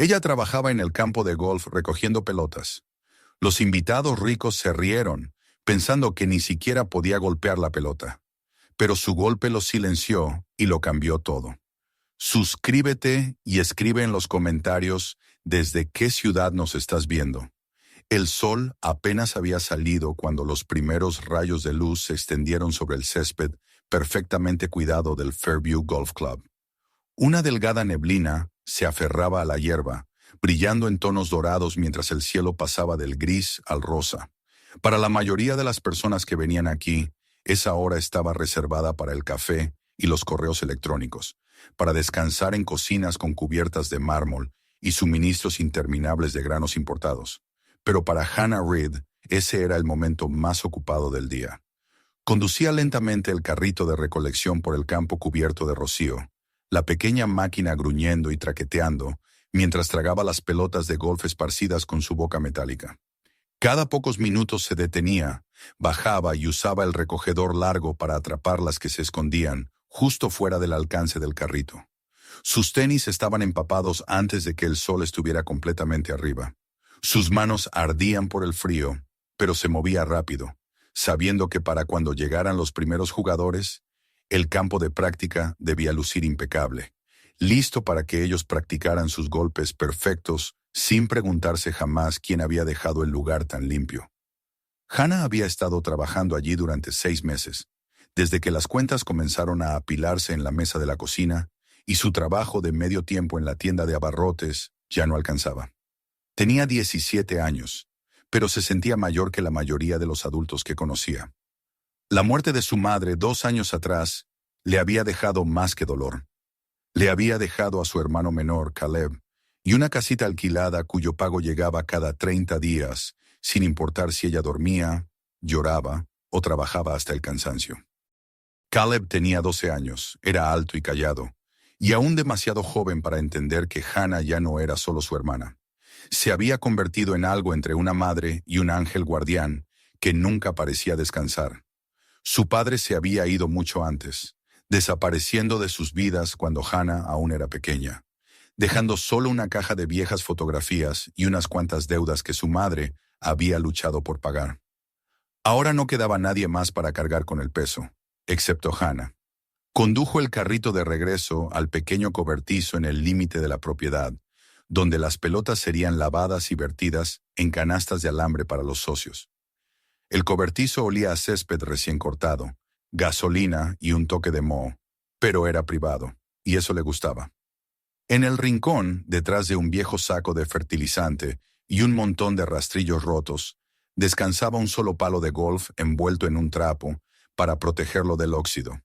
Ella trabajaba en el campo de golf recogiendo pelotas. Los invitados ricos se rieron, pensando que ni siquiera podía golpear la pelota. Pero su golpe lo silenció y lo cambió todo. Suscríbete y escribe en los comentarios desde qué ciudad nos estás viendo. El sol apenas había salido cuando los primeros rayos de luz se extendieron sobre el césped perfectamente cuidado del Fairview Golf Club. Una delgada neblina se aferraba a la hierba, brillando en tonos dorados mientras el cielo pasaba del gris al rosa. Para la mayoría de las personas que venían aquí, esa hora estaba reservada para el café y los correos electrónicos, para descansar en cocinas con cubiertas de mármol y suministros interminables de granos importados. Pero para Hannah Reid, ese era el momento más ocupado del día. Conducía lentamente el carrito de recolección por el campo cubierto de rocío, la pequeña máquina gruñendo y traqueteando, mientras tragaba las pelotas de golf esparcidas con su boca metálica. Cada pocos minutos se detenía, bajaba y usaba el recogedor largo para atrapar las que se escondían, justo fuera del alcance del carrito. Sus tenis estaban empapados antes de que el sol estuviera completamente arriba. Sus manos ardían por el frío, pero se movía rápido, sabiendo que para cuando llegaran los primeros jugadores, el campo de práctica debía lucir impecable, listo para que ellos practicaran sus golpes perfectos sin preguntarse jamás quién había dejado el lugar tan limpio. Hannah había estado trabajando allí durante 6 meses, desde que las cuentas comenzaron a apilarse en la mesa de la cocina y su trabajo de medio tiempo en la tienda de abarrotes ya no alcanzaba. Tenía 17 años, pero se sentía mayor que la mayoría de los adultos que conocía. La muerte de su madre 2 años atrás le había dejado más que dolor. Le había dejado a su hermano menor, Caleb, y una casita alquilada cuyo pago llegaba cada 30 días, sin importar si ella dormía, lloraba o trabajaba hasta el cansancio. Caleb tenía 12 años, era alto y callado, y aún demasiado joven para entender que Hannah ya no era solo su hermana. Se había convertido en algo entre una madre y un ángel guardián que nunca parecía descansar. Su padre se había ido mucho antes, desapareciendo de sus vidas cuando Hannah aún era pequeña, dejando solo una caja de viejas fotografías y unas cuantas deudas que su madre había luchado por pagar. Ahora no quedaba nadie más para cargar con el peso, excepto Hannah. Condujo el carrito de regreso al pequeño cobertizo en el límite de la propiedad, donde las pelotas serían lavadas y vertidas en canastas de alambre para los socios. El cobertizo olía a césped recién cortado, gasolina y un toque de moho, pero era privado, y eso le gustaba. En el rincón, detrás de un viejo saco de fertilizante y un montón de rastrillos rotos, descansaba un solo palo de golf envuelto en un trapo para protegerlo del óxido.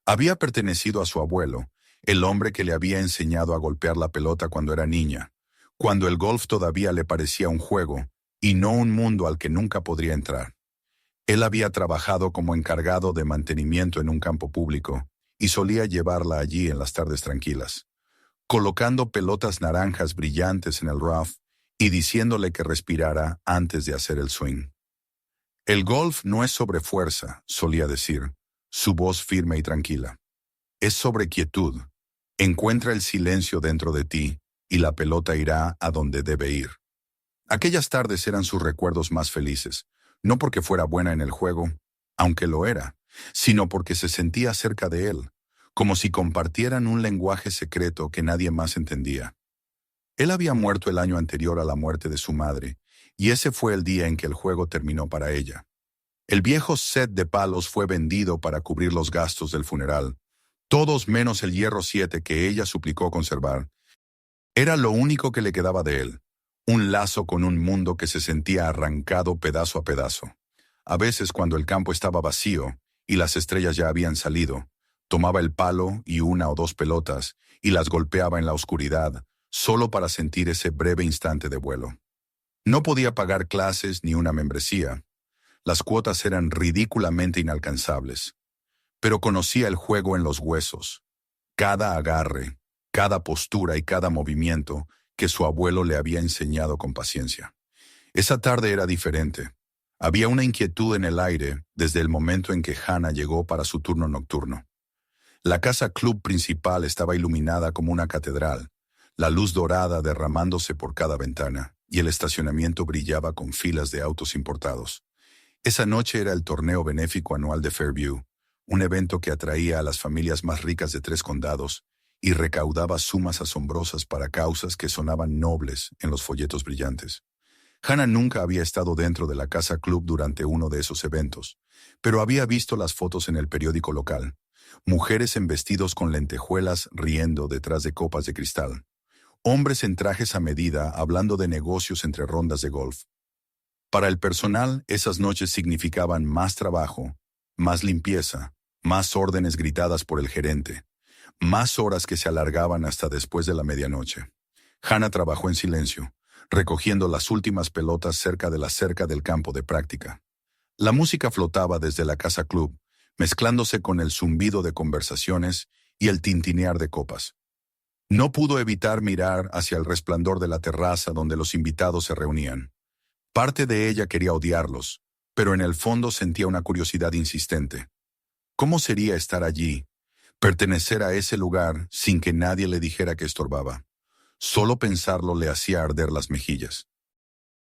Había pertenecido a su abuelo, el hombre que le había enseñado a golpear la pelota cuando era niña, cuando el golf todavía le parecía un juego y no un mundo al que nunca podría entrar. Él había trabajado como encargado de mantenimiento en un campo público y solía llevarla allí en las tardes tranquilas, colocando pelotas naranjas brillantes en el rough y diciéndole que respirara antes de hacer el swing. El golf no es sobre fuerza, solía decir, su voz firme y tranquila. Es sobre quietud. Encuentra el silencio dentro de ti y la pelota irá a donde debe ir. Aquellas tardes eran sus recuerdos más felices, no porque fuera buena en el juego, aunque lo era, sino porque se sentía cerca de él, como si compartieran un lenguaje secreto que nadie más entendía. Él había muerto el año anterior a la muerte de su madre, y ese fue el día en que el juego terminó para ella. El viejo set de palos fue vendido para cubrir los gastos del funeral, todos menos el hierro 7 que ella suplicó conservar. Era lo único que le quedaba de él, un lazo con un mundo que se sentía arrancado pedazo a pedazo. A veces, cuando el campo estaba vacío y las estrellas ya habían salido, tomaba el palo y 1 o 2 pelotas y las golpeaba en la oscuridad, solo para sentir ese breve instante de vuelo. No podía pagar clases ni una membresía. Las cuotas eran ridículamente inalcanzables. Pero conocía el juego en los huesos. Cada agarre, cada postura y cada movimiento que su abuelo le había enseñado con paciencia. Esa tarde era diferente. Había una inquietud en el aire desde el momento en que Hannah llegó para su turno nocturno. La casa club principal estaba iluminada como una catedral. la luz dorada derramándose por cada ventana, y el estacionamiento brillaba con filas de autos importados. Esa noche era el torneo benéfico anual de Fairview, un evento que atraía a las familias más ricas de 3 condados y recaudaba sumas asombrosas para causas que sonaban nobles en los folletos brillantes. Hannah nunca había estado dentro de la casa club durante uno de esos eventos, pero había visto las fotos en el periódico local. Mujeres en vestidos con lentejuelas riendo detrás de copas de cristal. Hombres en trajes a medida hablando de negocios entre rondas de golf. Para el personal, esas noches significaban más trabajo, más limpieza, más órdenes gritadas por el gerente, más horas que se alargaban hasta después de la medianoche. Hannah trabajó en silencio, recogiendo las últimas pelotas cerca de la cerca del campo de práctica. La música flotaba desde la casa club, mezclándose con el zumbido de conversaciones y el tintinear de copas. No pudo evitar mirar hacia el resplandor de la terraza donde los invitados se reunían. Parte de ella quería odiarlos, pero en el fondo sentía una curiosidad insistente. ¿Cómo sería estar allí, pertenecer a ese lugar sin que nadie le dijera que estorbaba? Solo pensarlo le hacía arder las mejillas.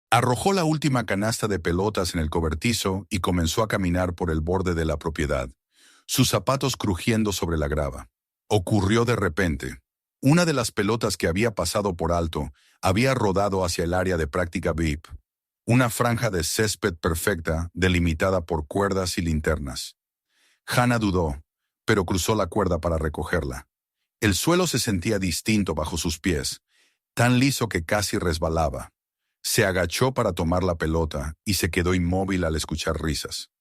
Arrojó la última canasta de pelotas en el cobertizo y comenzó a caminar por el borde de la propiedad, sus zapatos crujiendo sobre la grava. Ocurrió de repente. Una de las pelotas que había pasado por alto había rodado hacia el área de práctica VIP, una franja de césped perfecta delimitada por cuerdas y linternas. Hannah dudó, pero cruzó la cuerda para recogerla. El suelo se sentía distinto bajo sus pies, tan liso que casi resbalaba. Se agachó para tomar la pelota y se quedó inmóvil al escuchar risas.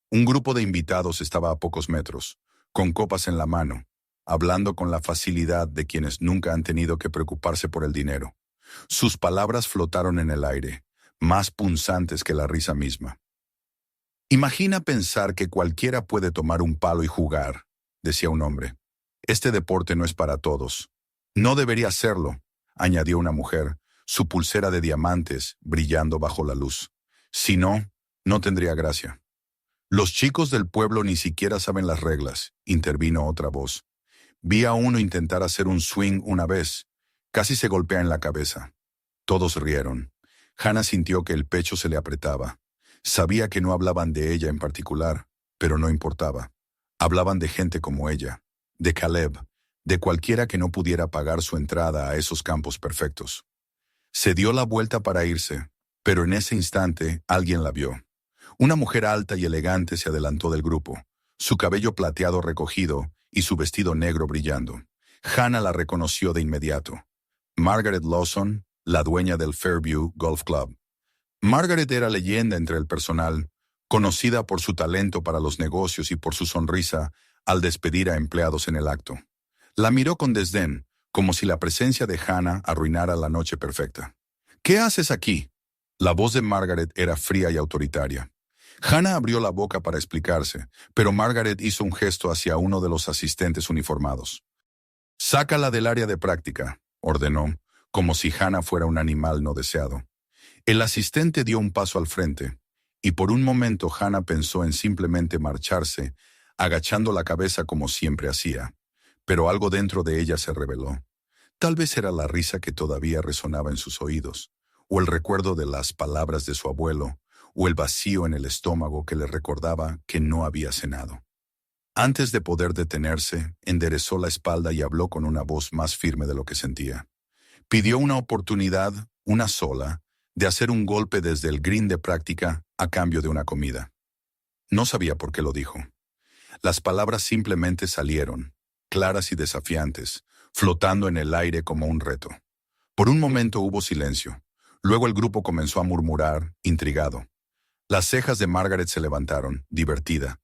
Un grupo de invitados estaba a pocos metros, con copas en la mano, hablando con la facilidad de quienes nunca han tenido que preocuparse por el dinero. Sus palabras flotaron en el aire, más punzantes que la risa misma. «Imagina pensar que cualquiera puede tomar un palo y jugar», decía un hombre. «Este deporte no es para todos». «No debería serlo», añadió una mujer, su pulsera de diamantes brillando bajo la luz. «Si no, no tendría gracia». «Los chicos del pueblo ni siquiera saben las reglas», intervino otra voz. «Vi a uno intentar hacer un swing una vez. Casi se golpea en la cabeza». Todos rieron. Hannah sintió que el pecho se le apretaba. Sabía que no hablaban de ella en particular, pero no importaba. Hablaban de gente como ella, de Caleb, de cualquiera que no pudiera pagar su entrada a esos campos perfectos. Se dio la vuelta para irse, pero en ese instante alguien la vio. Una mujer alta y elegante se adelantó del grupo, su cabello plateado recogido y su vestido negro brillando. Hannah la reconoció de inmediato. Margaret Lawson, la dueña del Fairview Golf Club. Margaret era leyenda entre el personal, conocida por su talento para los negocios y por su sonrisa al despedir a empleados en el acto. La miró con desdén, como si la presencia de Hannah arruinara la noche perfecta. «¿Qué haces aquí?» La voz de Margaret era fría y autoritaria. Hannah abrió la boca para explicarse, pero Margaret hizo un gesto hacia uno de los asistentes uniformados. «Sácala del área de práctica», ordenó, como si Hannah fuera un animal no deseado. El asistente dio un paso al frente, y por un momento Hannah pensó en simplemente marcharse, agachando la cabeza como siempre hacía. Pero algo dentro de ella se reveló. Tal vez era la risa que todavía resonaba en sus oídos, o el recuerdo de las palabras de su abuelo, o el vacío en el estómago que le recordaba que no había cenado. Antes de poder detenerse, enderezó la espalda y habló con una voz más firme de lo que sentía. Pidió una oportunidad, una sola, de hacer un golpe desde el green de práctica a cambio de una comida. No sabía por qué lo dijo. Las palabras simplemente salieron, claras y desafiantes, flotando en el aire como un reto. Por un momento hubo silencio. Luego el grupo comenzó a murmurar, intrigado. Las cejas de Margaret se levantaron, divertida,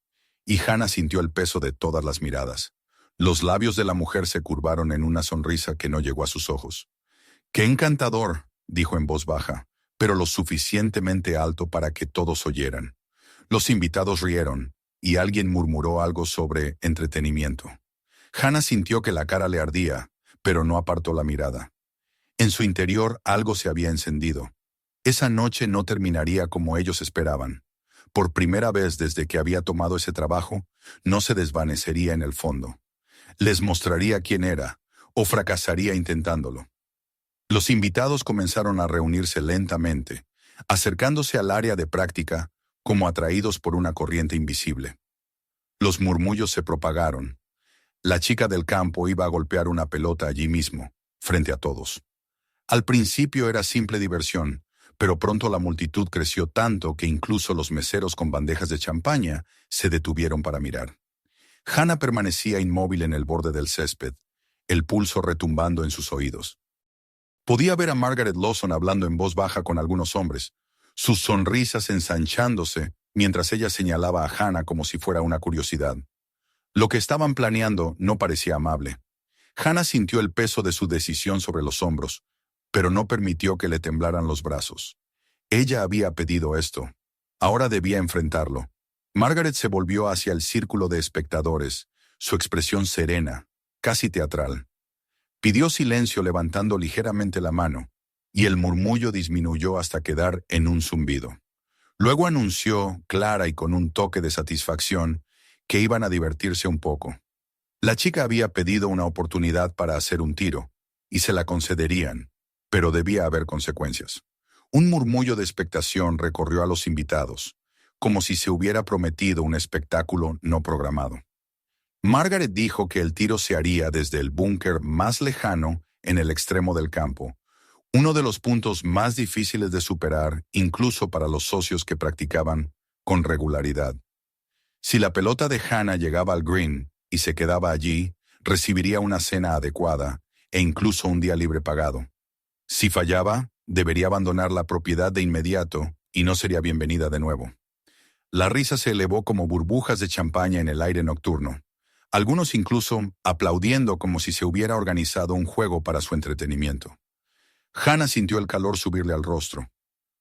y Hannah sintió el peso de todas las miradas. Los labios de la mujer se curvaron en una sonrisa que no llegó a sus ojos. «¡Qué encantador!», dijo en voz baja, pero lo suficientemente alto para que todos oyeran. Los invitados rieron, y alguien murmuró algo sobre entretenimiento. Hannah sintió que la cara le ardía, pero no apartó la mirada. En su interior algo se había encendido. Esa noche no terminaría como ellos esperaban. Por primera vez desde que había tomado ese trabajo, no se desvanecería en el fondo. Les mostraría quién era, o fracasaría intentándolo. Los invitados comenzaron a reunirse lentamente, acercándose al área de práctica como atraídos por una corriente invisible. Los murmullos se propagaron. La chica del campo iba a golpear una pelota allí mismo, frente a todos. Al principio era simple diversión, pero pronto la multitud creció tanto que incluso los meseros con bandejas de champaña se detuvieron para mirar. Hannah permanecía inmóvil en el borde del césped, el pulso retumbando en sus oídos. Podía ver a Margaret Lawson hablando en voz baja con algunos hombres, sus sonrisas ensanchándose mientras ella señalaba a Hannah como si fuera una curiosidad. Lo que estaban planeando no parecía amable. Hannah sintió el peso de su decisión sobre los hombros, pero no permitió que le temblaran los brazos. Ella había pedido esto. Ahora debía enfrentarlo. Margaret se volvió hacia el círculo de espectadores, su expresión serena, casi teatral. Pidió silencio levantando ligeramente la mano, y el murmullo disminuyó hasta quedar en un zumbido. Luego anunció, clara y con un toque de satisfacción, que iban a divertirse un poco. La chica había pedido una oportunidad para hacer un tiro, y se la concederían, pero debía haber consecuencias. Un murmullo de expectación recorrió a los invitados, como si se hubiera prometido un espectáculo no programado. Margaret dijo que el tiro se haría desde el búnker más lejano en el extremo del campo, uno de los puntos más difíciles de superar incluso para los socios que practicaban con regularidad. Si la pelota de Hannah llegaba al green y se quedaba allí, recibiría una cena adecuada e incluso un día libre pagado. Si fallaba, debería abandonar la propiedad de inmediato y no sería bienvenida de nuevo. La risa se elevó como burbujas de champaña en el aire nocturno, algunos incluso aplaudiendo como si se hubiera organizado un juego para su entretenimiento. Hannah sintió el calor subirle al rostro.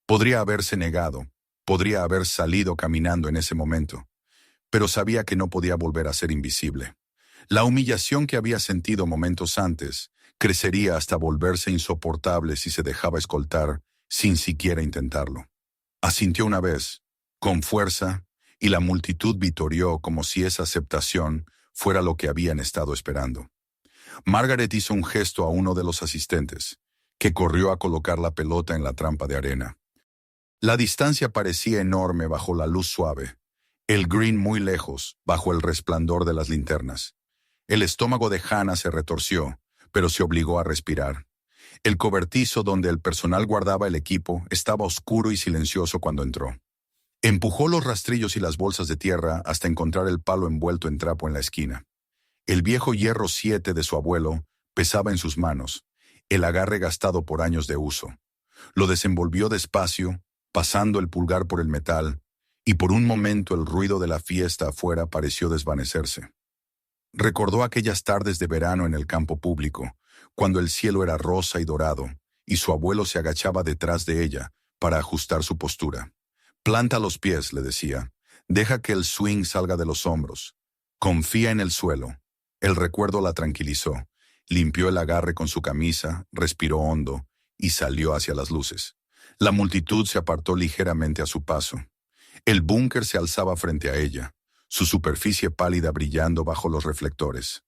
Podría haberse negado, podría haber salido caminando en ese momento, pero sabía que no podía volver a ser invisible. La humillación que había sentido momentos antes crecería hasta volverse insoportable si se dejaba escoltar sin siquiera intentarlo. Asintió una vez, con fuerza, y la multitud vitorió como si esa aceptación fuera lo que habían estado esperando. Margaret hizo un gesto a uno de los asistentes, que corrió a colocar la pelota en la trampa de arena. La distancia parecía enorme bajo la luz suave, el green muy lejos, bajo el resplandor de las linternas. El estómago de Hannah se retorció, pero se obligó a respirar. El cobertizo donde el personal guardaba el equipo estaba oscuro y silencioso cuando entró. Empujó los rastrillos y las bolsas de tierra hasta encontrar el palo envuelto en trapo en la esquina. El viejo hierro 7 de su abuelo pesaba en sus manos, el agarre gastado por años de uso. Lo desenvolvió despacio, pasando el pulgar por el metal, y por un momento el ruido de la fiesta afuera pareció desvanecerse. Recordó aquellas tardes de verano en el campo público, cuando el cielo era rosa y dorado, y su abuelo se agachaba detrás de ella para ajustar su postura. «Planta los pies», le decía. «Deja que el swing salga de los hombros. Confía en el suelo». El recuerdo la tranquilizó. Limpió el agarre con su camisa, respiró hondo y salió hacia las luces. La multitud se apartó ligeramente a su paso. El búnker se alzaba frente a ella, su superficie pálida brillando bajo los reflectores.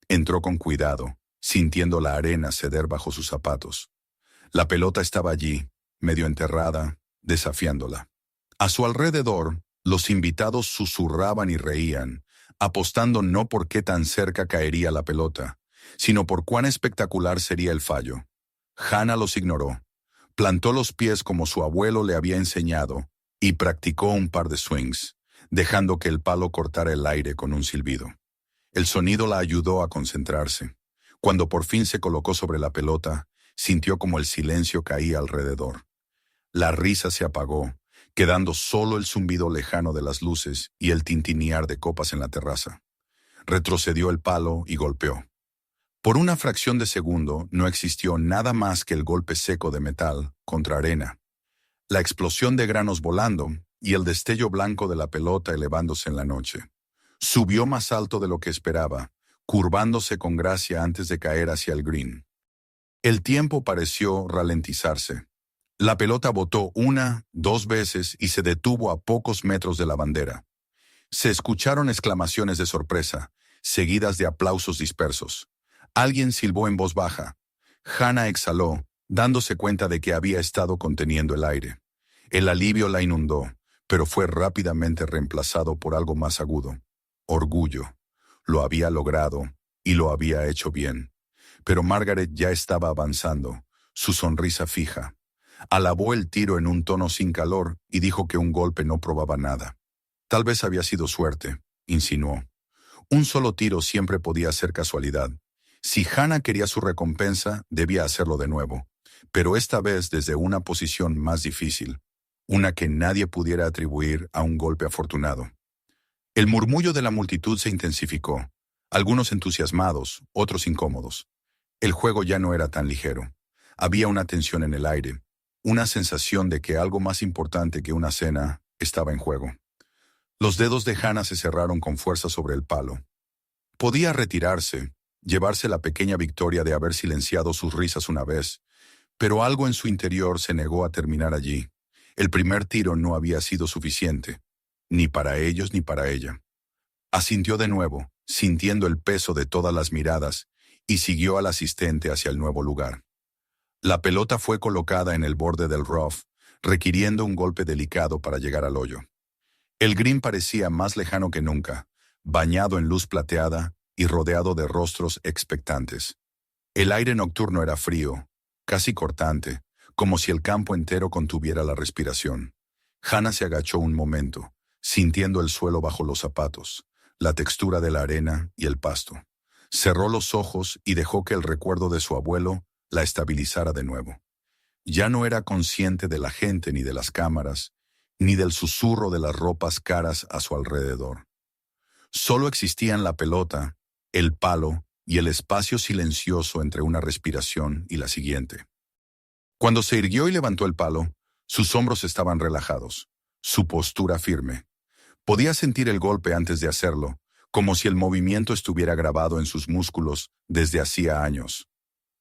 Entró con cuidado, sintiendo la arena ceder bajo sus zapatos. La pelota estaba allí, medio enterrada, desafiándola. A su alrededor, los invitados susurraban y reían, apostando no por qué tan cerca caería la pelota, sino por cuán espectacular sería el fallo. Hannah los ignoró. Plantó los pies como su abuelo le había enseñado y practicó un par de swings, dejando que el palo cortara el aire con un silbido. El sonido la ayudó a concentrarse. Cuando por fin se colocó sobre la pelota, sintió como el silencio caía alrededor. La risa se apagó, quedando solo el zumbido lejano de las luces y el tintinear de copas en la terraza. Retrocedió el palo y golpeó. Por una fracción de segundo no existió nada más que el golpe seco de metal contra arena, la explosión de granos volando y el destello blanco de la pelota elevándose en la noche. Subió más alto de lo que esperaba, curvándose con gracia antes de caer hacia el green. El tiempo pareció ralentizarse. La pelota botó 1, 2 veces y se detuvo a pocos metros de la bandera. Se escucharon exclamaciones de sorpresa, seguidas de aplausos dispersos. Alguien silbó en voz baja. Hannah exhaló, dándose cuenta de que había estado conteniendo el aire. El alivio la inundó, pero fue rápidamente reemplazado por algo más agudo: orgullo. Lo había logrado, y lo había hecho bien. Pero Margaret ya estaba avanzando, su sonrisa fija. Alabó el tiro en un tono sin calor y dijo que un golpe no probaba nada. Tal vez había sido suerte, insinuó. Un solo tiro siempre podía ser casualidad. Si Hannah quería su recompensa, debía hacerlo de nuevo, pero esta vez desde una posición más difícil, una que nadie pudiera atribuir a un golpe afortunado. El murmullo de la multitud se intensificó, algunos entusiasmados, otros incómodos. El juego ya no era tan ligero. Había una tensión en el aire, una sensación de que algo más importante que una cena estaba en juego. Los dedos de Hannah se cerraron con fuerza sobre el palo. Podía retirarse, llevarse la pequeña victoria de haber silenciado sus risas una vez, pero algo en su interior se negó a terminar allí. El primer tiro no había sido suficiente, ni para ellos ni para ella. Asintió de nuevo, sintiendo el peso de todas las miradas, y siguió al asistente hacia el nuevo lugar. La pelota fue colocada en el borde del rough, requiriendo un golpe delicado para llegar al hoyo. El green parecía más lejano que nunca, bañado en luz plateada y rodeado de rostros expectantes. El aire nocturno era frío, casi cortante, como si el campo entero contuviera la respiración. Hannah se agachó un momento, sintiendo el suelo bajo los zapatos, la textura de la arena y el pasto. Cerró los ojos y dejó que el recuerdo de su abuelo la estabilizara de nuevo. Ya no era consciente de la gente ni de las cámaras, ni del susurro de las ropas caras a su alrededor. Solo existían la pelota, el palo y el espacio silencioso entre una respiración y la siguiente. Cuando se irguió y levantó el palo, sus hombros estaban relajados, su postura firme. Podía sentir el golpe antes de hacerlo, como si el movimiento estuviera grabado en sus músculos desde hacía años.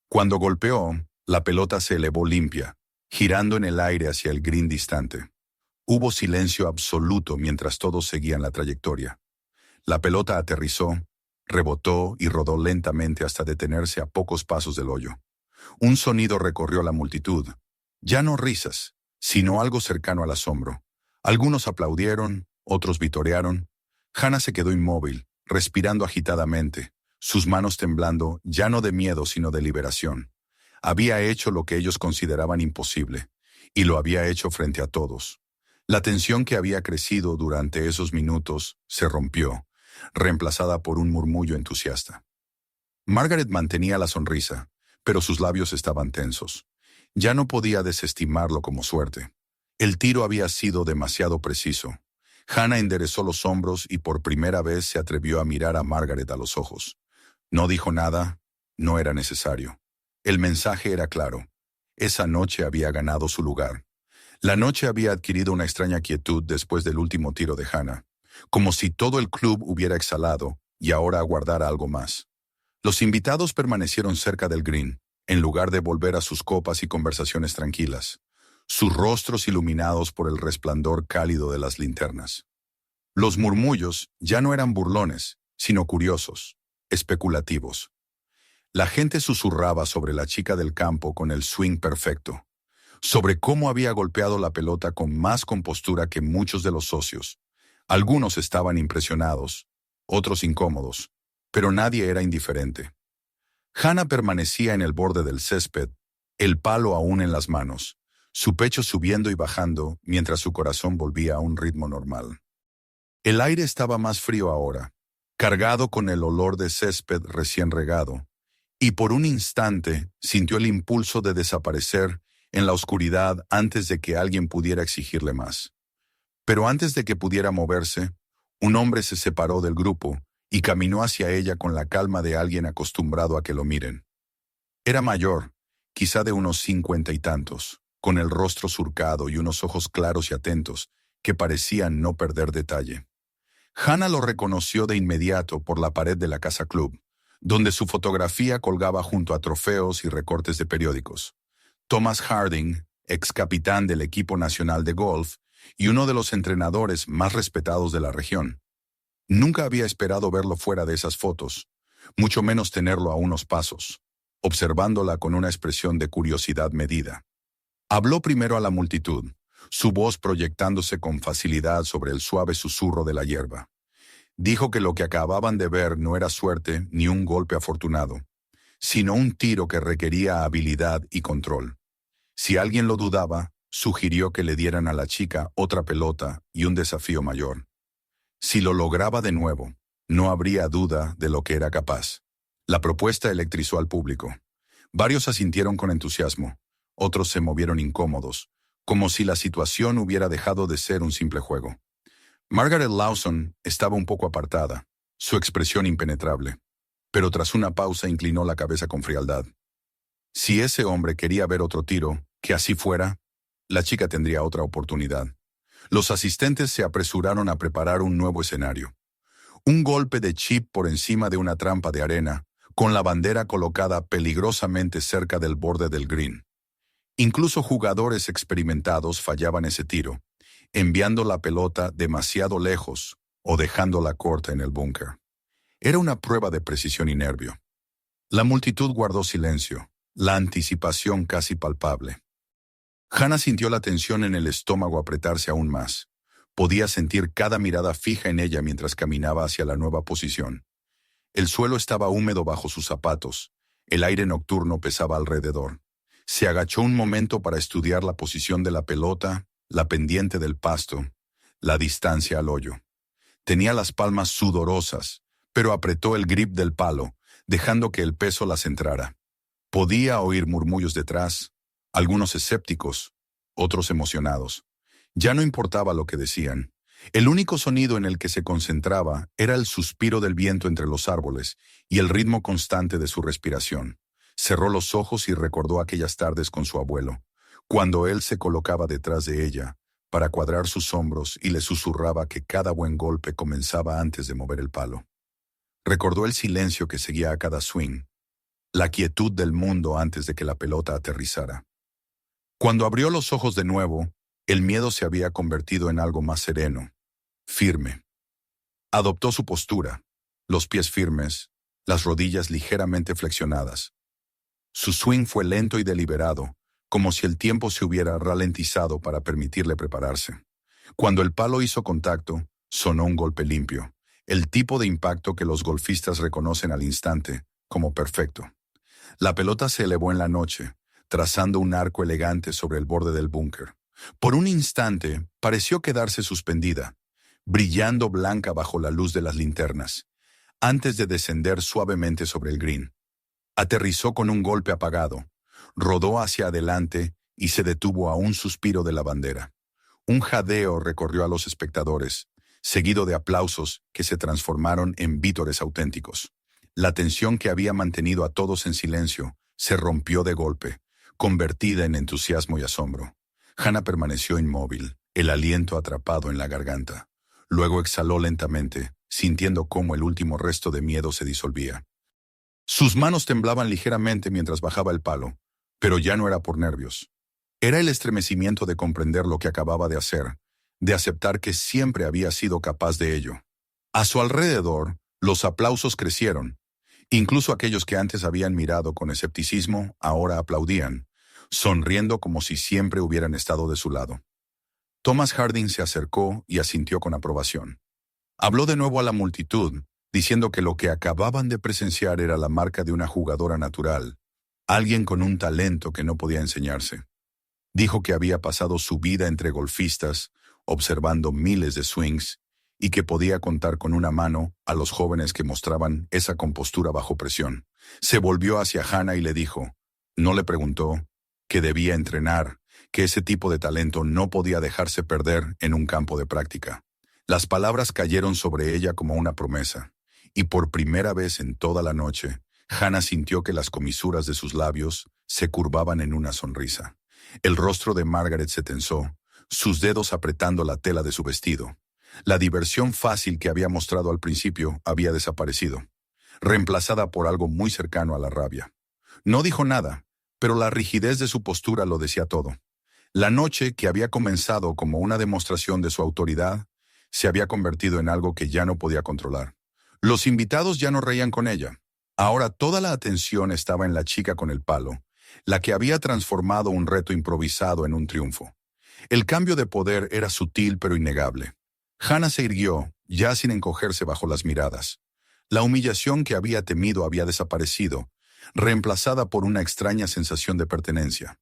Cuando golpeó, la pelota se elevó limpia, girando en el aire hacia el green distante. Hubo silencio absoluto mientras todos seguían la trayectoria. La pelota aterrizó, rebotó y rodó lentamente hasta detenerse a pocos pasos del hoyo. Un sonido recorrió la multitud. Ya no risas, sino algo cercano al asombro. Algunos aplaudieron, otros vitorearon. Hannah se quedó inmóvil, respirando agitadamente, sus manos temblando ya no de miedo sino de liberación. Había hecho lo que ellos consideraban imposible, y lo había hecho frente a todos. La tensión que había crecido durante esos minutos se rompió, reemplazada por un murmullo entusiasta. Margaret mantenía la sonrisa, pero sus labios estaban tensos. Ya no podía desestimarlo como suerte. El tiro había sido demasiado preciso. Hannah enderezó los hombros y por primera vez se atrevió a mirar a Margaret a los ojos. No dijo nada, no era necesario. El mensaje era claro. Esa noche había ganado su lugar. La noche había adquirido una extraña quietud después del último tiro de Hannah, como si todo el club hubiera exhalado y ahora aguardara algo más. Los invitados permanecieron cerca del green, en lugar de volver a sus copas y conversaciones tranquilas, sus rostros iluminados por el resplandor cálido de las linternas. Los murmullos ya no eran burlones, sino curiosos, especulativos. La gente susurraba sobre la chica del campo con el swing perfecto, sobre cómo había golpeado la pelota con más compostura que muchos de los socios. Algunos estaban impresionados, otros incómodos, pero nadie era indiferente. Hannah permanecía en el borde del césped, el palo aún en las manos, su pecho subiendo y bajando mientras su corazón volvía a un ritmo normal. El aire estaba más frío ahora, cargado con el olor de césped recién regado, y por un instante sintió el impulso de desaparecer en la oscuridad antes de que alguien pudiera exigirle más. Pero antes de que pudiera moverse, un hombre se separó del grupo y caminó hacia ella con la calma de alguien acostumbrado a que lo miren. Era mayor, quizá de unos 50 y tantos, con el rostro surcado y unos ojos claros y atentos que parecían no perder detalle. Hannah lo reconoció de inmediato por la pared de la casa club, donde su fotografía colgaba junto a trofeos y recortes de periódicos. Thomas Harding, ex capitán del equipo nacional de golf y uno de los entrenadores más respetados de la región. Nunca había esperado verlo fuera de esas fotos, mucho menos tenerlo a unos pasos. observándola con una expresión de curiosidad medida. Habló primero a la multitud, su voz proyectándose con facilidad sobre el suave susurro de la hierba. Dijo que lo que acababan de ver no era suerte ni un golpe afortunado, sino un tiro que requería habilidad y control. Si alguien lo dudaba, sugirió que le dieran a la chica otra pelota y un desafío mayor. Si lo lograba de nuevo, no habría duda de lo que era capaz. La propuesta electrizó al público. Varios asintieron con entusiasmo, otros se movieron incómodos, como si la situación hubiera dejado de ser un simple juego. Margaret Lawson estaba un poco apartada, su expresión impenetrable, pero tras una pausa inclinó la cabeza con frialdad. Si ese hombre quería ver otro tiro, que así fuera, la chica tendría otra oportunidad. Los asistentes se apresuraron a preparar un nuevo escenario. Un golpe de chip por encima de una trampa de arena, con la bandera colocada peligrosamente cerca del borde del green. Incluso jugadores experimentados fallaban ese tiro, enviando la pelota demasiado lejos o dejándola corta en el búnker. Era una prueba de precisión y nervio. La multitud guardó silencio, la anticipación casi palpable. Hannah sintió la tensión en el estómago apretarse aún más. Podía sentir cada mirada fija en ella mientras caminaba hacia la nueva posición. El suelo estaba húmedo bajo sus zapatos. El aire nocturno pesaba alrededor. Se agachó un momento para estudiar la posición de la pelota, la pendiente del pasto, la distancia al hoyo. Tenía las palmas sudorosas, pero apretó el grip del palo, dejando que el peso la centrara. Podía oír murmullos detrás, algunos escépticos, otros emocionados. Ya no importaba lo que decían. El único sonido en el que se concentraba era el suspiro del viento entre los árboles y el ritmo constante de su respiración. Cerró los ojos y recordó aquellas tardes con su abuelo, cuando él se colocaba detrás de ella para cuadrar sus hombros y le susurraba que cada buen golpe comenzaba antes de mover el palo. Recordó el silencio que seguía a cada swing, la quietud del mundo antes de que la pelota aterrizara. Cuando abrió los ojos de nuevo, el miedo se había convertido en algo más sereno, firme. Adoptó su postura, los pies firmes, las rodillas ligeramente flexionadas. Su swing fue lento y deliberado, como si el tiempo se hubiera ralentizado para permitirle prepararse. Cuando el palo hizo contacto, sonó un golpe limpio, el tipo de impacto que los golfistas reconocen al instante como perfecto. La pelota se elevó en la noche, trazando un arco elegante sobre el borde del búnker. Por un instante pareció quedarse suspendida, brillando blanca bajo la luz de las linternas, antes de descender suavemente sobre el green. Aterrizó con un golpe apagado, rodó hacia adelante y se detuvo a un suspiro de la bandera. Un jadeo recorrió a los espectadores, seguido de aplausos que se transformaron en vítores auténticos. La tensión que había mantenido a todos en silencio se rompió de golpe, convertida en entusiasmo y asombro. Hannah permaneció inmóvil, el aliento atrapado en la garganta. Luego exhaló lentamente, sintiendo cómo el último resto de miedo se disolvía. Sus manos temblaban ligeramente mientras bajaba el palo, pero ya no era por nervios. Era el estremecimiento de comprender lo que acababa de hacer, de aceptar que siempre había sido capaz de ello. A su alrededor, los aplausos crecieron. Incluso aquellos que antes habían mirado con escepticismo, ahora aplaudían, sonriendo como si siempre hubieran estado de su lado. Thomas Harding se acercó y asintió con aprobación. Habló de nuevo a la multitud, diciendo que lo que acababan de presenciar era la marca de una jugadora natural, alguien con un talento que no podía enseñarse. Dijo que había pasado su vida entre golfistas, observando miles de swings, y que podía contar con una mano a los jóvenes que mostraban esa compostura bajo presión. Se volvió hacia Hannah y le dijo, no le preguntó, que debía entrenar, que ese tipo de talento no podía dejarse perder en un campo de práctica. Las palabras cayeron sobre ella como una promesa, y por primera vez en toda la noche, Hannah sintió que las comisuras de sus labios se curvaban en una sonrisa. El rostro de Margaret se tensó, sus dedos apretando la tela de su vestido. La diversión fácil que había mostrado al principio había desaparecido, reemplazada por algo muy cercano a la rabia. No dijo nada, pero la rigidez de su postura lo decía todo. La noche, que había comenzado como una demostración de su autoridad, se había convertido en algo que ya no podía controlar. Los invitados ya no reían con ella. Ahora toda la atención estaba en la chica con el palo, la que había transformado un reto improvisado en un triunfo. El cambio de poder era sutil pero innegable. Hannah se irguió, ya sin encogerse bajo las miradas. La humillación que había temido había desaparecido, reemplazada por una extraña sensación de pertenencia.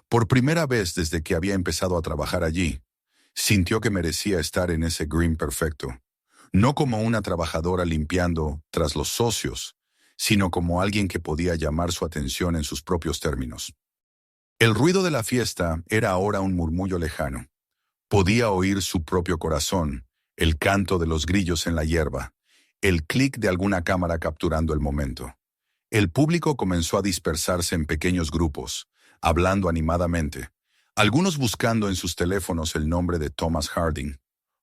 Por primera vez desde que había empezado a trabajar allí, sintió que merecía estar en ese green perfecto, no como una trabajadora limpiando tras los socios, sino como alguien que podía llamar su atención en sus propios términos. El ruido de la fiesta era ahora un murmullo lejano. Podía oír su propio corazón, el canto de los grillos en la hierba, el clic de alguna cámara capturando el momento. El público comenzó a dispersarse en pequeños grupos, hablando animadamente, algunos buscando en sus teléfonos el nombre de Thomas Harding,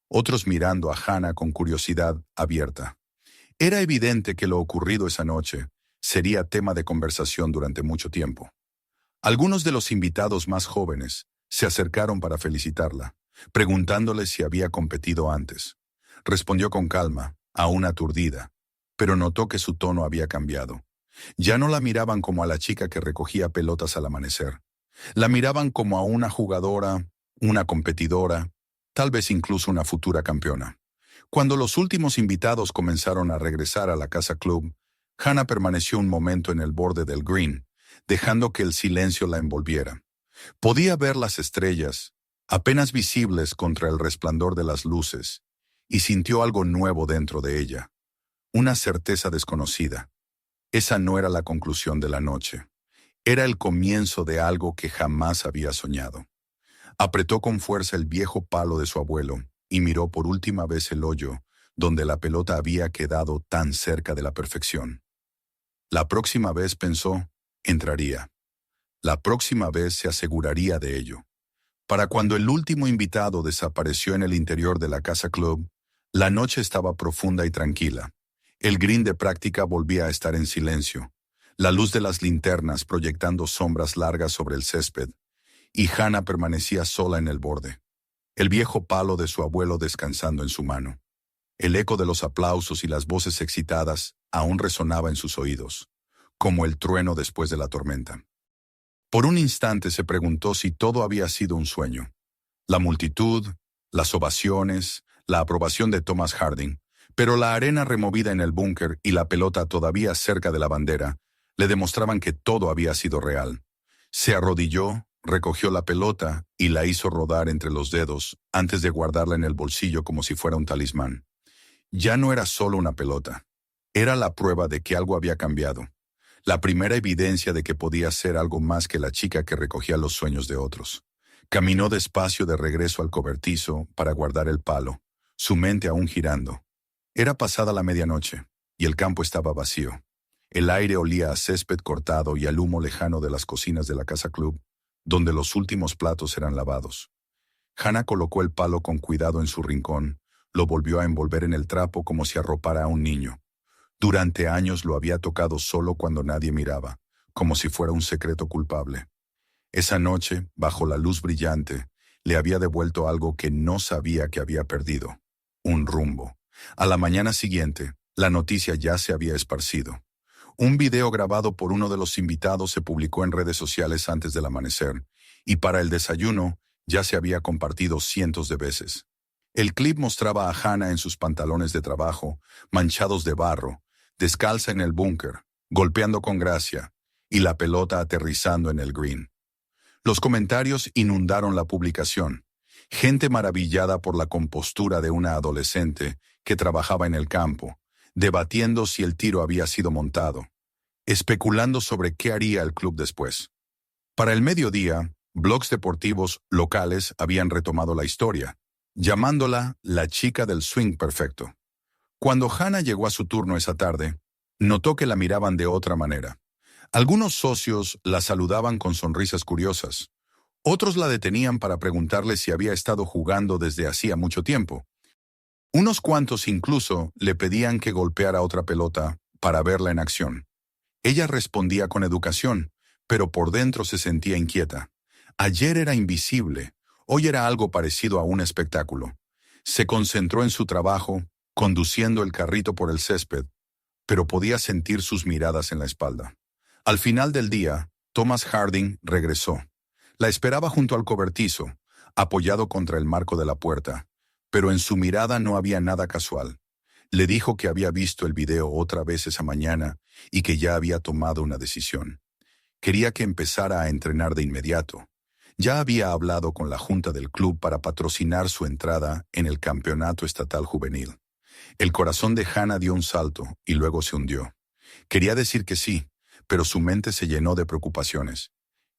otros mirando a Hannah con curiosidad abierta. Era evidente que lo ocurrido esa noche sería tema de conversación durante mucho tiempo. Algunos de los invitados más jóvenes se acercaron para felicitarla, preguntándole si había competido antes. Respondió con calma, aún aturdida, pero notó que su tono había cambiado. Ya no la miraban como a la chica que recogía pelotas al amanecer. La miraban como a una jugadora, una competidora, tal vez incluso una futura campeona. Cuando los últimos invitados comenzaron a regresar a la casa club, Hannah permaneció un momento en el borde del green, dejando que el silencio la envolviera. Podía ver las estrellas, apenas visibles contra el resplandor de las luces, y sintió algo nuevo dentro de ella, una certeza desconocida. Esa no era la conclusión de la noche. Era el comienzo de algo que jamás había soñado. Apretó con fuerza el viejo palo de su abuelo y miró por última vez el hoyo donde la pelota había quedado tan cerca de la perfección. La próxima vez, pensó, entraría. La próxima vez se aseguraría de ello. Para cuando el último invitado desapareció en el interior de la casa club, la noche estaba profunda y tranquila. El green de práctica volvía a estar en silencio, la luz de las linternas proyectando sombras largas sobre el césped, y Hannah permanecía sola en el borde, el viejo palo de su abuelo descansando en su mano. El eco de los aplausos y las voces excitadas aún resonaba en sus oídos, como el trueno después de la tormenta. Por un instante se preguntó si todo había sido un sueño. La multitud, las ovaciones, la aprobación de Thomas Harding, pero la arena removida en el búnker y la pelota todavía cerca de la bandera le demostraban que todo había sido real. Se arrodilló, recogió la pelota y la hizo rodar entre los dedos antes de guardarla en el bolsillo como si fuera un talismán. Ya no era solo una pelota. Era la prueba de que algo había cambiado. La primera evidencia de que podía ser algo más que la chica que recogía los sueños de otros. Caminó despacio de regreso al cobertizo para guardar el palo, su mente aún girando. Era pasada la medianoche, y el campo estaba vacío. El aire olía a césped cortado y al humo lejano de las cocinas de la casa club, donde los últimos platos eran lavados. Hannah colocó el palo con cuidado en su rincón, lo volvió a envolver en el trapo como si arropara a un niño. Durante años lo había tocado solo cuando nadie miraba, como si fuera un secreto culpable. Esa noche, bajo la luz brillante, le había devuelto algo que no sabía que había perdido: un rumbo. A la mañana siguiente, la noticia ya se había esparcido. Un video grabado por uno de los invitados se publicó en redes sociales antes del amanecer, y para el desayuno ya se había compartido cientos de veces. El clip mostraba a Hannah en sus pantalones de trabajo, manchados de barro, descalza en el búnker, golpeando con gracia, y la pelota aterrizando en el green. Los comentarios inundaron la publicación. Gente maravillada por la compostura de una adolescente que trabajaba en el campo, debatiendo si el tiro había sido montado, especulando sobre qué haría el club después. Para el mediodía, blogs deportivos locales habían retomado la historia, llamándola la chica del swing perfecto. Cuando Hannah llegó a su turno esa tarde, notó que la miraban de otra manera. Algunos socios la saludaban con sonrisas curiosas. Otros la detenían para preguntarle si había estado jugando desde hacía mucho tiempo. Unos cuantos incluso le pedían que golpeara otra pelota para verla en acción. Ella respondía con educación, pero por dentro se sentía inquieta. Ayer era invisible, hoy era algo parecido a un espectáculo. Se concentró en su trabajo, conduciendo el carrito por el césped, pero podía sentir sus miradas en la espalda. Al final del día, Thomas Harding regresó. La esperaba junto al cobertizo, apoyado contra el marco de la puerta, pero en su mirada no había nada casual. Le dijo que había visto el video otra vez esa mañana y que ya había tomado una decisión. Quería que empezara a entrenar de inmediato. Ya había hablado con la junta del club para patrocinar su entrada en el campeonato estatal juvenil. El corazón de Hannah dio un salto y luego se hundió. Quería decir que sí, pero su mente se llenó de preocupaciones.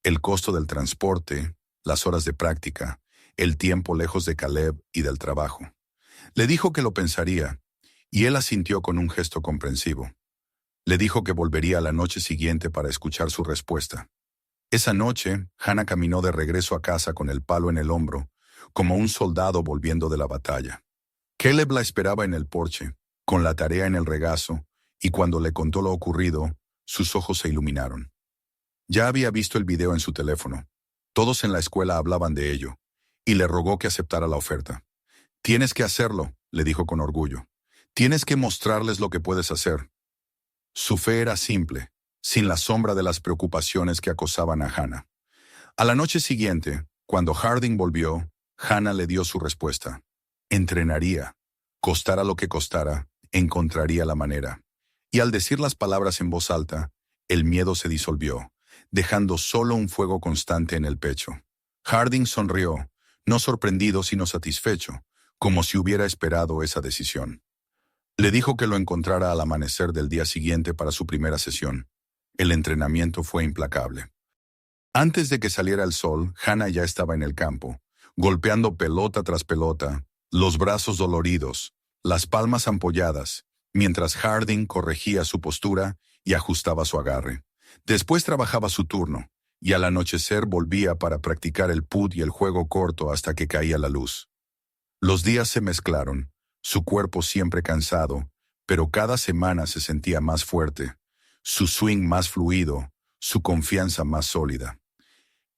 El costo del transporte, las horas de práctica, el tiempo lejos de Caleb y del trabajo. Le dijo que lo pensaría, y él asintió con un gesto comprensivo. Le dijo que volvería a la noche siguiente para escuchar su respuesta. Esa noche, Hannah caminó de regreso a casa con el palo en el hombro, como un soldado volviendo de la batalla. Caleb la esperaba en el porche, con la tarea en el regazo, y cuando le contó lo ocurrido, sus ojos se iluminaron. Ya había visto el video en su teléfono. Todos en la escuela hablaban de ello, y le rogó que aceptara la oferta. «Tienes que hacerlo», le dijo con orgullo. «Tienes que mostrarles lo que puedes hacer». Su fe era simple, sin la sombra de las preocupaciones que acosaban a Hannah. A la noche siguiente, cuando Harding volvió, Hannah le dio su respuesta. Entrenaría. Costara lo que costara, encontraría la manera. Y al decir las palabras en voz alta, el miedo se disolvió, dejando solo un fuego constante en el pecho. Harding sonrió, no sorprendido sino satisfecho, como si hubiera esperado esa decisión. Le dijo que lo encontrara al amanecer del día siguiente para su primera sesión. El entrenamiento fue implacable. Antes de que saliera el sol, Hannah ya estaba en el campo, golpeando pelota tras pelota, los brazos doloridos, las palmas ampolladas, mientras Harding corregía su postura y ajustaba su agarre. Después trabajaba su turno, y al anochecer volvía para practicar el put y el juego corto hasta que caía la luz. Los días se mezclaron, su cuerpo siempre cansado, pero cada semana se sentía más fuerte, su swing más fluido, su confianza más sólida.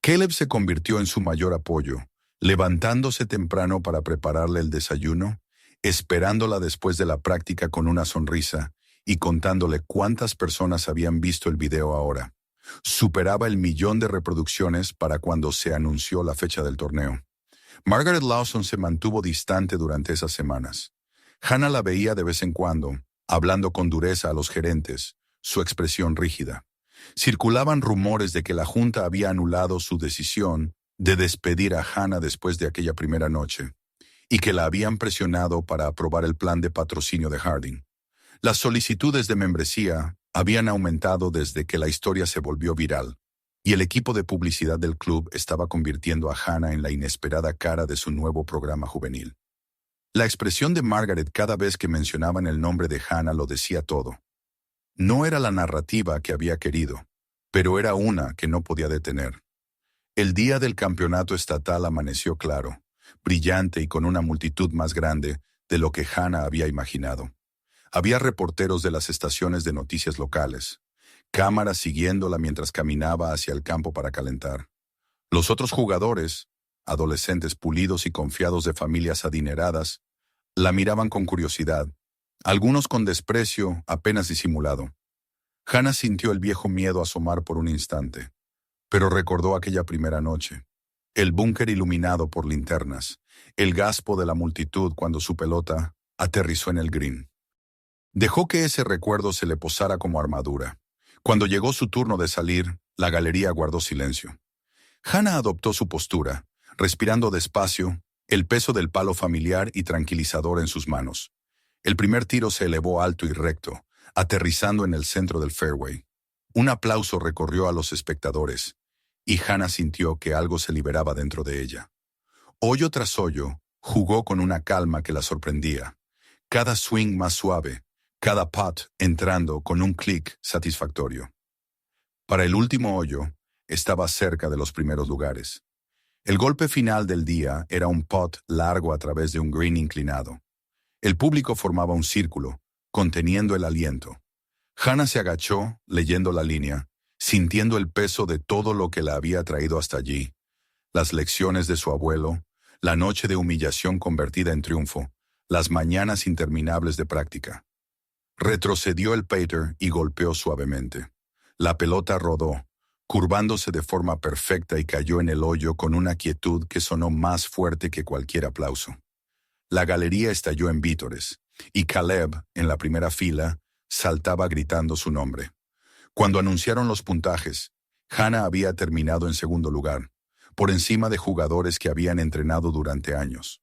Caleb se convirtió en su mayor apoyo, levantándose temprano para prepararle el desayuno, esperándola después de la práctica con una sonrisa y contándole cuántas personas habían visto el video ahora. Superaba el 1.000.000 de reproducciones para cuando se anunció la fecha del torneo. Margaret Lawson se mantuvo distante durante esas semanas. Hannah la veía de vez en cuando, hablando con dureza a los gerentes, su expresión rígida. Circulaban rumores de que la junta había anulado su decisión de despedir a Hannah después de aquella primera noche, y que la habían presionado para aprobar el plan de patrocinio de Harding. Las solicitudes de membresía habían aumentado desde que la historia se volvió viral, y el equipo de publicidad del club estaba convirtiendo a Hannah en la inesperada cara de su nuevo programa juvenil. La expresión de Margaret cada vez que mencionaban el nombre de Hannah lo decía todo. No era la narrativa que había querido, pero era una que no podía detener. El día del campeonato estatal amaneció claro, brillante y con una multitud más grande de lo que Hannah había imaginado. Había reporteros de las estaciones de noticias locales, cámaras siguiéndola mientras caminaba hacia el campo para calentar. Los otros jugadores, adolescentes pulidos y confiados de familias adineradas, la miraban con curiosidad, algunos con desprecio apenas disimulado. Hannah sintió el viejo miedo asomar por un instante, pero recordó aquella primera noche, el búnker iluminado por linternas, el gaspo de la multitud cuando su pelota aterrizó en el green. Dejó que ese recuerdo se le posara como armadura. Cuando llegó su turno de salir, la galería guardó silencio. Hannah adoptó su postura, respirando despacio, el peso del palo familiar y tranquilizador en sus manos. El primer tiro se elevó alto y recto, aterrizando en el centro del fairway. Un aplauso recorrió a los espectadores, y Hannah sintió que algo se liberaba dentro de ella. Hoyo tras hoyo, jugó con una calma que la sorprendía. Cada swing más suave, cada putt entrando con un clic satisfactorio. Para el último hoyo, estaba cerca de los primeros lugares. El golpe final del día era un putt largo a través de un green inclinado. El público formaba un círculo, conteniendo el aliento. Hannah se agachó, leyendo la línea, sintiendo el peso de todo lo que la había traído hasta allí. Las lecciones de su abuelo, la noche de humillación convertida en triunfo, las mañanas interminables de práctica. Retrocedió el pater y golpeó suavemente. La pelota rodó, curvándose de forma perfecta y cayó en el hoyo con una quietud que sonó más fuerte que cualquier aplauso. La galería estalló en vítores, y Caleb, en la primera fila, saltaba gritando su nombre. Cuando anunciaron los puntajes, Hannah había terminado en segundo lugar, por encima de jugadores que habían entrenado durante años.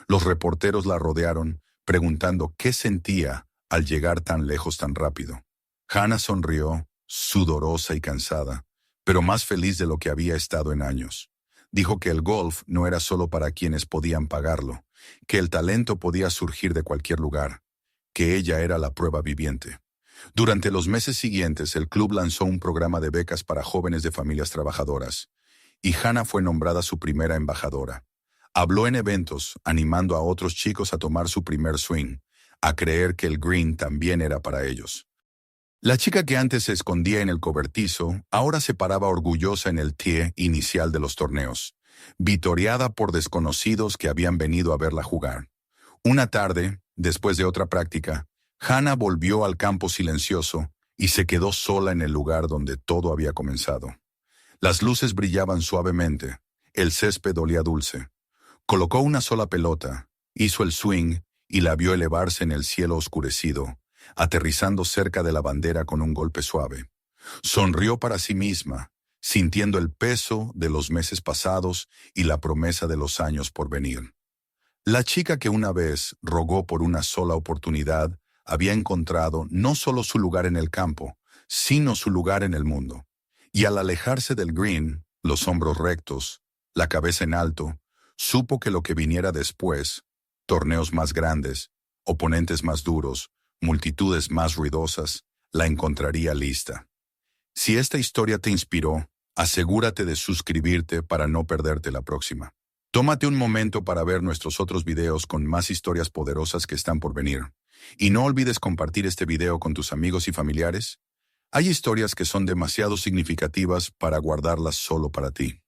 Los reporteros la rodearon, preguntando qué sentía al llegar tan lejos tan rápido. Hannah sonrió, sudorosa y cansada, pero más feliz de lo que había estado en años. Dijo que el golf no era solo para quienes podían pagarlo, que el talento podía surgir de cualquier lugar, que ella era la prueba viviente. Durante los meses siguientes, el club lanzó un programa de becas para jóvenes de familias trabajadoras, y Hannah fue nombrada su primera embajadora. Habló en eventos, animando a otros chicos a tomar su primer swing, a creer que el green también era para ellos. La chica que antes se escondía en el cobertizo, ahora se paraba orgullosa en el tee inicial de los torneos, vitoreada por desconocidos que habían venido a verla jugar. Una tarde, después de otra práctica, Hannah volvió al campo silencioso y se quedó sola en el lugar donde todo había comenzado. Las luces brillaban suavemente, el césped olía dulce. Colocó una sola pelota, hizo el swing y la vio elevarse en el cielo oscurecido, aterrizando cerca de la bandera con un golpe suave. Sonrió para sí misma, sintiendo el peso de los meses pasados y la promesa de los años por venir. La chica que una vez rogó por una sola oportunidad había encontrado no solo su lugar en el campo, sino su lugar en el mundo. Y al alejarse del green, los hombros rectos, la cabeza en alto, supo que lo que viniera después, torneos más grandes, oponentes más duros, multitudes más ruidosas, la encontraría lista. Si esta historia te inspiró, asegúrate de suscribirte para no perderte la próxima. Tómate un momento para ver nuestros otros videos con más historias poderosas que están por venir. Y no olvides compartir este video con tus amigos y familiares. Hay historias que son demasiado significativas para guardarlas solo para ti.